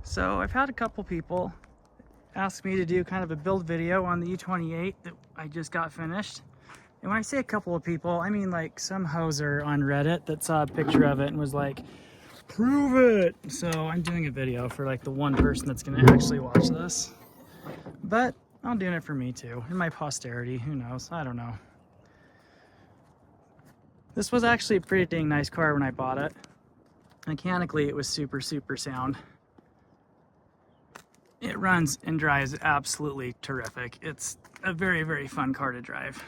So I've had a couple people ask me to do kind of a build video on the E28 that I just got finished. And when I say a couple of people, I mean like some hoser on Reddit that saw a picture of it and was like, prove it. So I'm doing a video for like the one person that's gonna actually watch this. But I'm doing it for me too, and my posterity, who knows, I don't know. This was actually a pretty dang nice car when I bought it. Mechanically, it was super, super sound. It runs and drives absolutely terrific. It's a very, very fun car to drive.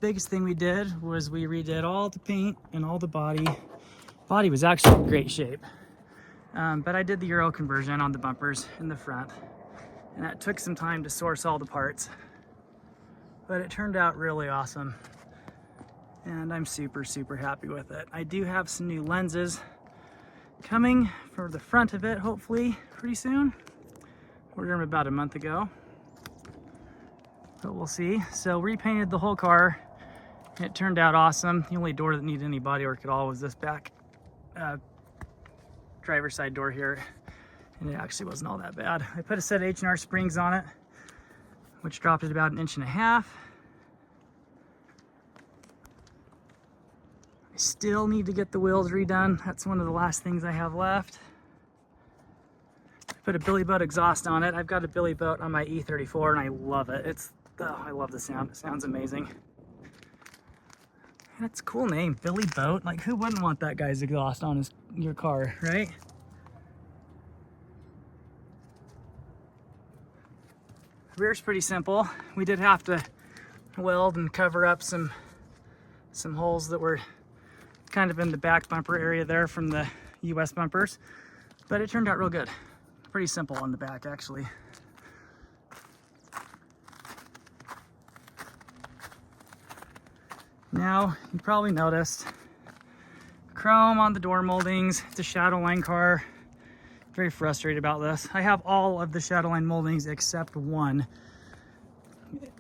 Biggest thing we did was we redid all the paint and all the body. Body was actually in great shape. But I did the Euro conversion on the bumpers in the front. And that took some time to source all the parts. But it turned out really awesome. And I'm super, super happy with it. I do have some new lenses coming for the front of it, hopefully pretty soon. Ordered them about a month ago, but we'll see. So repainted the whole car. It turned out awesome. The only door that needed any body work at all was this back driver's side door here, and it actually wasn't all that bad. I put a set of H&R Springs on it, which dropped it about 1.5 inches. I still need to get the wheels redone. That's one of the last things I have left. I put a Billy Boat exhaust on it. I've got a Billy Boat on my E34 and I love it. I love the sound. It sounds amazing. And it's a cool name, Billy Boat. Like, who wouldn't want that guy's exhaust on your car, right? Rear's pretty simple. We did have to weld and cover up some holes that were kind of in the back bumper area there from the US bumpers, but it turned out real good. Pretty simple on the back, actually. Now, you probably noticed chrome on the door moldings. It's a Shadowline car. Very frustrated about this. I have all of the Shadowline moldings except one,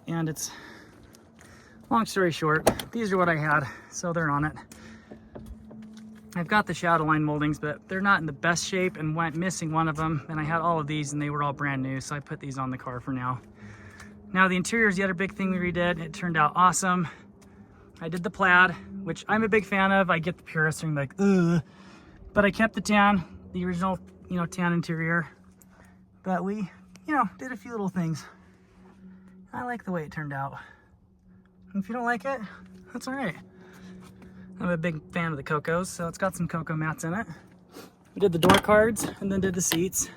and it's, long story short, these are what I had, so they're on it. I've got the Shadowline moldings, but they're not in the best shape and went missing one of them, and I had all of these and they were all brand new, so I put these on the car for now. Now the interior is the other big thing we redid. It turned out awesome. I did the plaid, which I'm a big fan of. I get the purists and like, ugh, but I kept the tan, the original, tan interior. But we, did a few little things. I like the way it turned out. And if you don't like it, that's all right. I'm a big fan of the Cocos, so it's got some Coco mats in it. We did the door cards and then did the seats.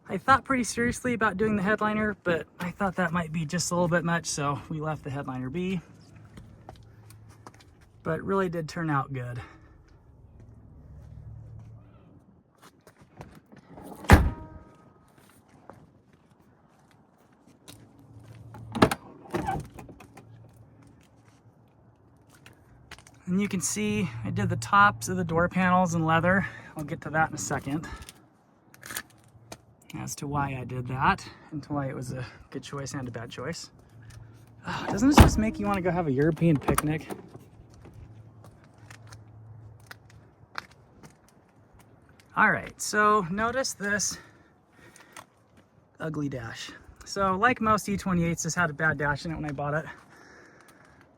I thought pretty seriously about doing the headliner, but I thought that might be just a little bit much, so we left the headliner be. But it really did turn out good. And you can see I did the tops of the door panels in leather. I'll get to that in a second as to why I did that and to why it was a good choice and a bad choice. Oh, doesn't this just make you want to go have a European picnic? All right, so notice this ugly dash. So like most E28s, this had a bad dash in it when I bought it.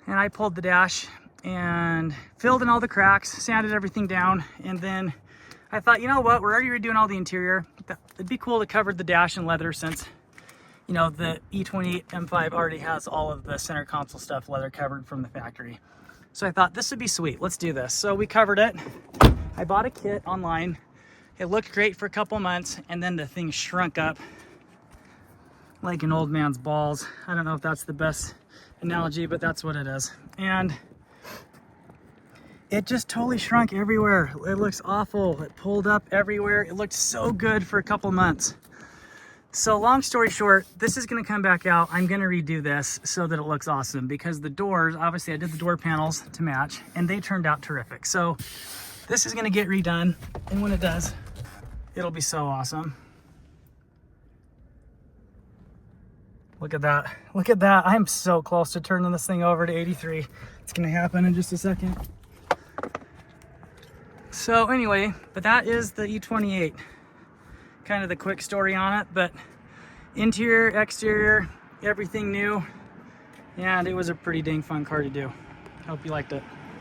And I pulled the dash and filled in all the cracks, sanded everything down, and then I thought, you know what, we're already redoing all the interior. It'd be cool to cover the dash in leather since, the E28 M5 already has all of the center console stuff leather covered from the factory. So I thought this would be sweet, let's do this. So we covered it. I bought a kit online. It looked great for a couple months, and then the thing shrunk up like an old man's balls. I don't know if that's the best analogy, but that's what it is. And it just totally shrunk everywhere. It looks awful. It pulled up everywhere. It looked so good for a couple months. So long story short, this is gonna come back out. I'm gonna redo this so that it looks awesome, because the doors, obviously I did the door panels to match and they turned out terrific. So this is gonna get redone, and when it does, it'll be so awesome. Look at that. Look at that. I'm so close to turning this thing over to 83. It's gonna happen in just a second. So anyway, but that is the E28. Kind of the quick story on it, but interior, exterior, everything new. And it was a pretty dang fun car to do. Hope you liked it.